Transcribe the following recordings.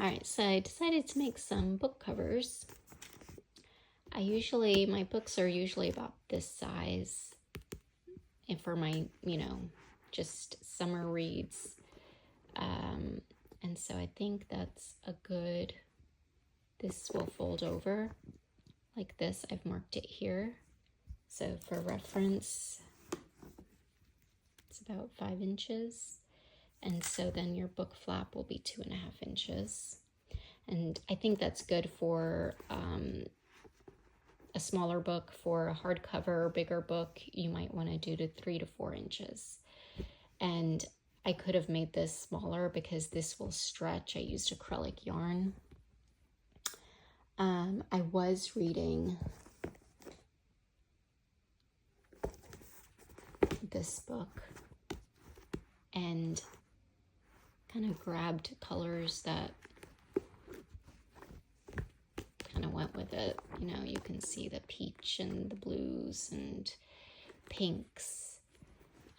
Alright, so I decided to make some book covers. My books are usually about this size, and for my, just summer reads. And so I think that's a good, this will fold over like this. I've marked it here. So for reference, it's about 5 inches. And so then your book flap will be 2.5 inches. And I think that's good for a smaller book. For a hardcover or bigger book, you might want to do to 3 to 4 inches. And I could have made this smaller because this will stretch. I used acrylic yarn. I was reading this book and kind of grabbed colors that kind of went with it. You can see the peach and the blues and pinks,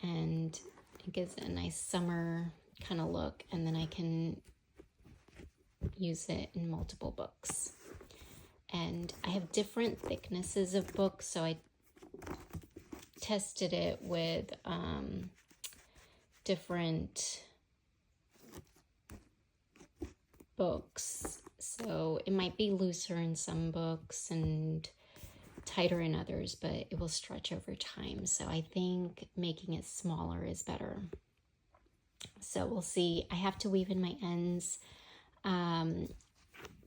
and it gives it a nice summer kind of look, and then I can use it in multiple books. And I have different thicknesses of books, so I tested it with different books. So it might be looser in some books and tighter in others, but it will stretch over time. So I think making it smaller is better. So we'll see. I have to weave in my ends.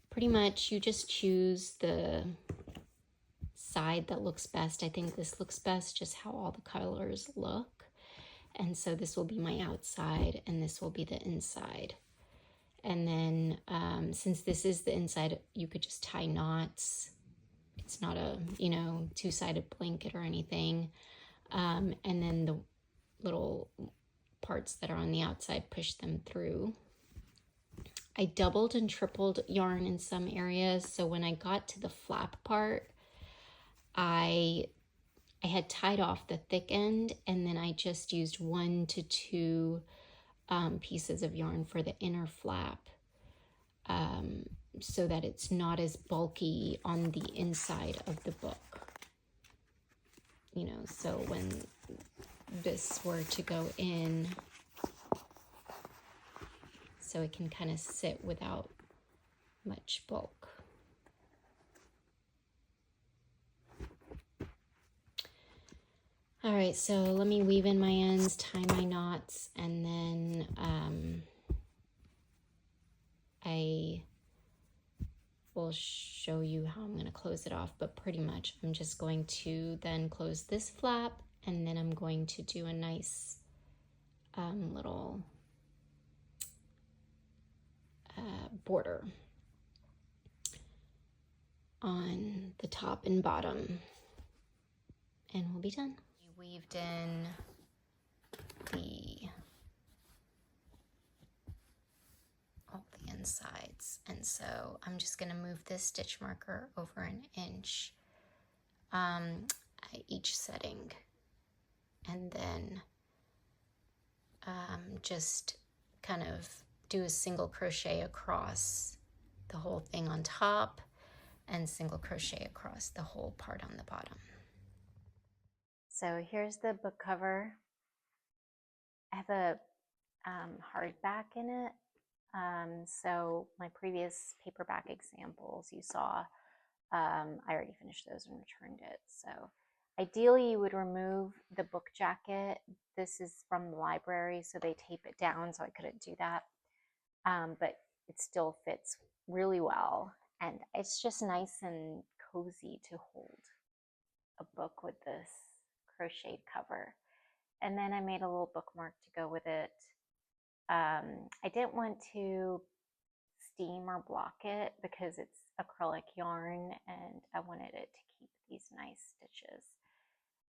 Pretty much you just choose the side that looks best. I think this looks best, just how all the colors look. And so this will be my outside and this will be the inside. And then since this is the inside, you could just tie knots. It's not a, two-sided blanket or anything. And then the little parts that are on the outside, push them through. I doubled and tripled yarn in some areas. So when I got to the flap part, I had tied off the thick end, and then I just used 1 to 2 pieces of yarn for the inner flap, so that it's not as bulky on the inside of the book. So when this were to go in, so it can kind of sit without much bulk. All right, so let me weave in my ends, tie my knots, and then I will show you how I'm going to close it off, but pretty much I'm just going to then close this flap, and then I'm going to do a nice little border on the top and bottom, and we'll be done. You weaved in all the insides, and so I'm just going to move this stitch marker over 1 inch at each setting, and then just kind of do a single crochet across the whole thing on top and single crochet across the whole part on the bottom. So here's the book cover. I have a hardback in it. So my previous paperback examples you saw, I already finished those and returned it. So ideally you would remove the book jacket. This is from the library, so they tape it down, so I couldn't do that. But it still fits really well, and it's just nice and cozy to hold a book with this crocheted cover. And then I made a little bookmark to go with it. I didn't want to steam or block it because it's acrylic yarn, and I wanted it to keep these nice stitches,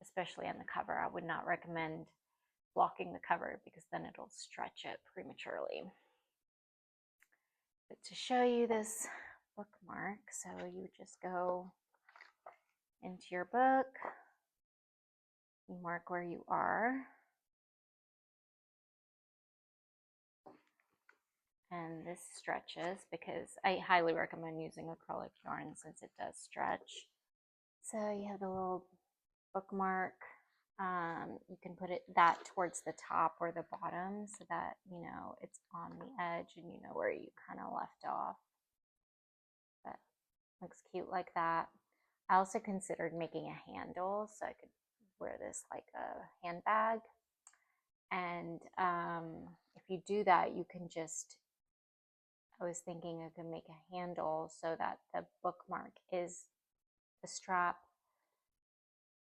especially on the cover. I would not recommend blocking the cover because then it'll stretch it prematurely. But to show you this bookmark, so you just go into your book, you mark where you are, And this stretches because I highly recommend using acrylic yarn since it does stretch. So you have the little bookmark. You can put that towards the top or the bottom so that you know it's on the edge and you know where you kind of left off. That looks cute like that. I also considered making a handle so I could wear this like a handbag. And if you do that, you can just, I was thinking I could make a handle so that the bookmark is the strap.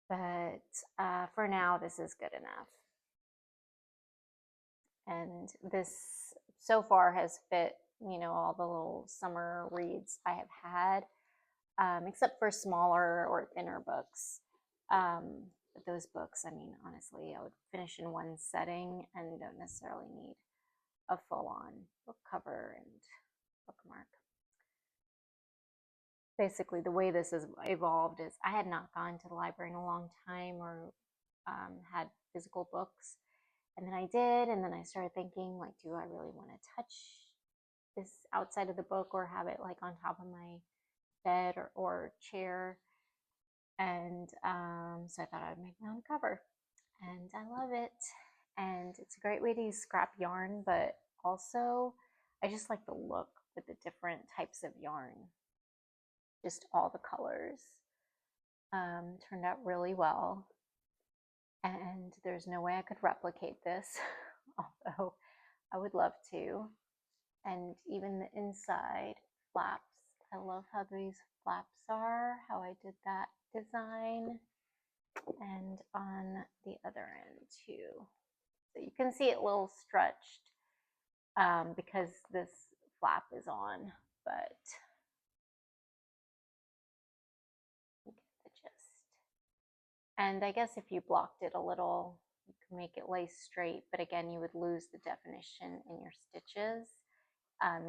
But for now, this is good enough. And this so far has fit, you know, all the little summer reads I have had, except for smaller or thinner books. But those books, I mean, honestly, I would finish in one setting and don't necessarily need a full-on book cover and bookmark. Basically, the way this has evolved is I had not gone to the library in a long time or had physical books. And then I did, and then I started thinking, like, do I really want to touch this outside of the book or have it like on top of my bed or chair? And so I thought I'd make my own cover, and I love it. And it's a great way to use scrap yarn, but also I just like the look with the different types of yarn, just all the colors. Turned out really well, and there's no way I could replicate this, although I would love to. And even the inside flaps, I love how these flaps are, how I did that design, and on the other end too. So you can see it a little stretched because this flap is on, but you get the gist. And I guess if you blocked it a little, you can make it lay straight, but again, you would lose the definition in your stitches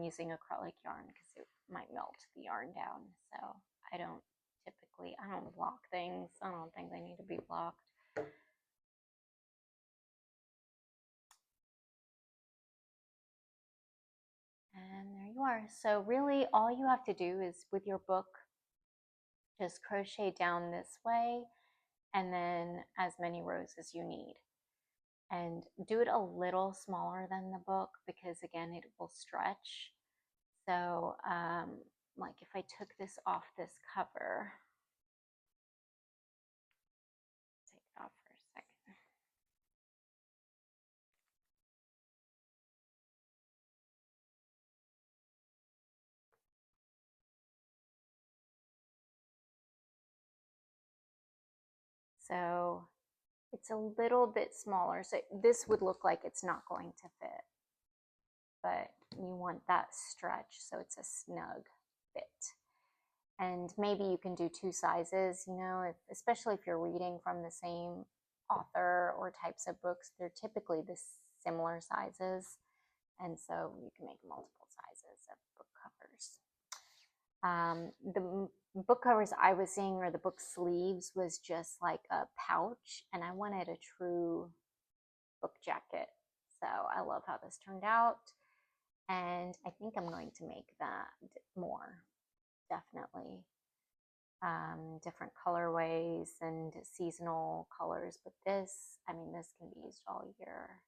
using acrylic yarn because it might melt the yarn down. So I don't block things. I don't think they need to be blocked. And there you are. So really all you have to do is with your book, just crochet down this way and then as many rows as you need. And do it a little smaller than the book because again, it will stretch. So like if I took this off this cover, take it off for a second. So it's a little bit smaller. So this would look like it's not going to fit, but you want that stretch so it's a snug fit. And maybe you can do two sizes, you know, especially if you're reading from the same author or types of books, they're typically the similar sizes. And so you can make multiple sizes of book covers. The book covers I was seeing, or the book sleeves, was just like a pouch, and I wanted a true book jacket. So I love how this turned out, and I think I'm going to make that more, definitely. Different colorways and seasonal colors, but this, I mean, this can be used all year.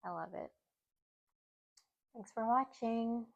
I love it. Thanks for watching.